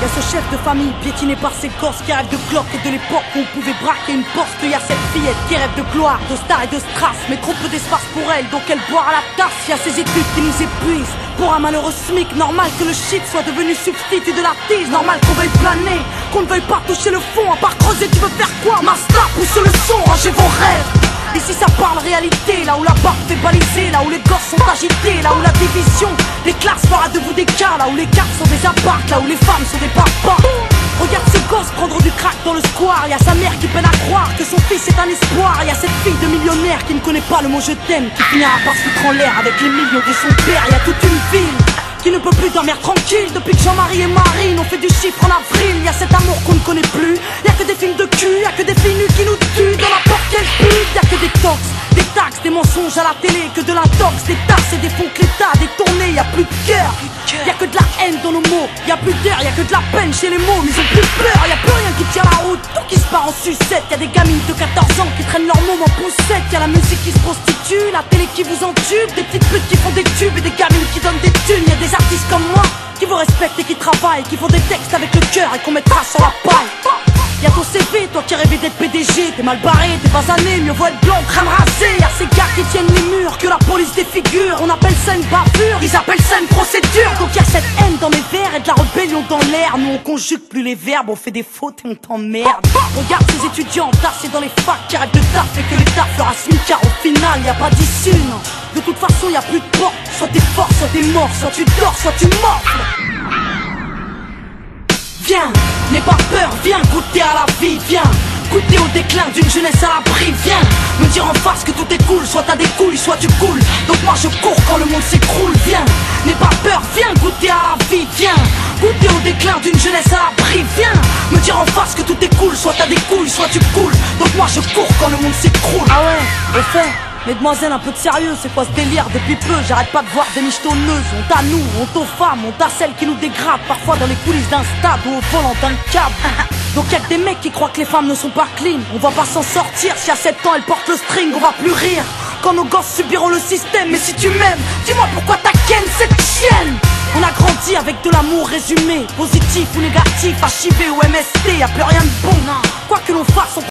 Y'a ce chef de famille piétiné par ses gosses qui rêve de cloque et de l'époque où on pouvait braquer une poste. Y'a cette fillette qui rêve de gloire, de star et de strass, mais trop peu d'espace pour elle, donc elle boit à la tasse. Y'a ces études qui nous épuisent. Pour un malheureux SMIC, normal que le shit soit devenu substitut de la tise. Normal qu'on veuille planer, qu'on ne veuille pas toucher le fond. À part creuser, tu veux faire quoi? Master, pousse le son, rangez vos rêves. Ici ça parle réalité, là où la barre fait baliser, là où les gosses sont agités, là où la division des classes fera de vous des cas, là où les cartes sont des apparts, là où les femmes sont des papas. Regarde ce gosse prendre du crack dans le square. Y'a sa mère qui peine à croire que son fils est un espoir. Y'a cette fille de millionnaire qui ne connaît pas le mot je t'aime, qui finira par se foutre en l'air avec les millions de son père. Y'a toute une ville qui ne peut plus dormir tranquille depuis que Jean-Marie et Marine ont fait du chiffre en avril. Y'a cet amour qu'on ne connaît plus. Y'a que des films de cul, y'a que des filles nues qui nous tuent dans n'importe quelle pute. Y'a que des tox, des taxes, des mensonges à la télé, que de l'intox, des tasses et des fonds que l'État a détournés. Y'a plus de cœur, y'a que de la haine dans nos mots. Y'a plus d'air, y'a que de la peine chez les mots. Mais ils ont plus peur, y'a plus rien qui tient la route. Tout qui se part en sucette. Y'a des gamines de 14 ans qui traînent leur môme en poussette. Y'a la musique qui se prostitue, la télé qui vous entube, des petites putes qui font des tubes et des gamines qui donnent des thunes. Y'a des artistes comme moi qui vous respectent et qui travaillent, qui font des textes avec le cœur et qu'on mettra sur la paille. Y'a ton CV, toi qui rêvais d'être PDG, t'es mal barré, t'es basané, mieux vaut être blanc, crâne rasé. Y'a ces gars qui tiennent les murs, que la police défigure. On appelle ça une bavure, ils appellent ça une procédure. Donc y'a cette haine dans les vers et de la rébellion dans l'air. Nous on conjugue plus les verbes, on fait des fautes et on t'emmerde. Regarde ces étudiants tassés dans les facs qui rêvent de taf et que l'État fera smicard. Au final y'a pas d'issue, non. De toute façon y'a plus de porte, soit t'es fort, soit t'es mort, soit tu dors, soit tu morfles. Viens, n'aie pas peur, viens goûter à la vie, viens goûter au déclin d'une jeunesse à l'abri, viens me dire en face que tout est cool, soit t'as des couilles, soit tu coules. Donc moi je cours quand le monde s'écroule, viens, n'aie pas peur, viens goûter à la vie, viens goûter au déclin d'une jeunesse à l'abri, viens me dire en face que tout est cool, soit t'as des couilles, soit tu coules. Donc moi je cours quand le monde s'écroule. Ah ouais, au fait, mesdemoiselles, un peu de sérieux, c'est quoi ce délire? Depuis peu, j'arrête pas de voir des michetonneuses. Honte à nous, honte aux femmes, honte à celles qui nous dégradent, parfois dans les coulisses d'un stade ou au volant d'un câble. Donc y'a que des mecs qui croient que les femmes ne sont pas clean. On va pas s'en sortir, si à 7 ans elles portent le string, on va plus rire quand nos gosses subiront le système. Mais si tu m'aimes, dis-moi pourquoi t'as ken cette chienne. On a grandi avec de l'amour résumé, positif ou négatif, HIV ou MST, y'a plus rien de bon. Quoi que l'on fasse, on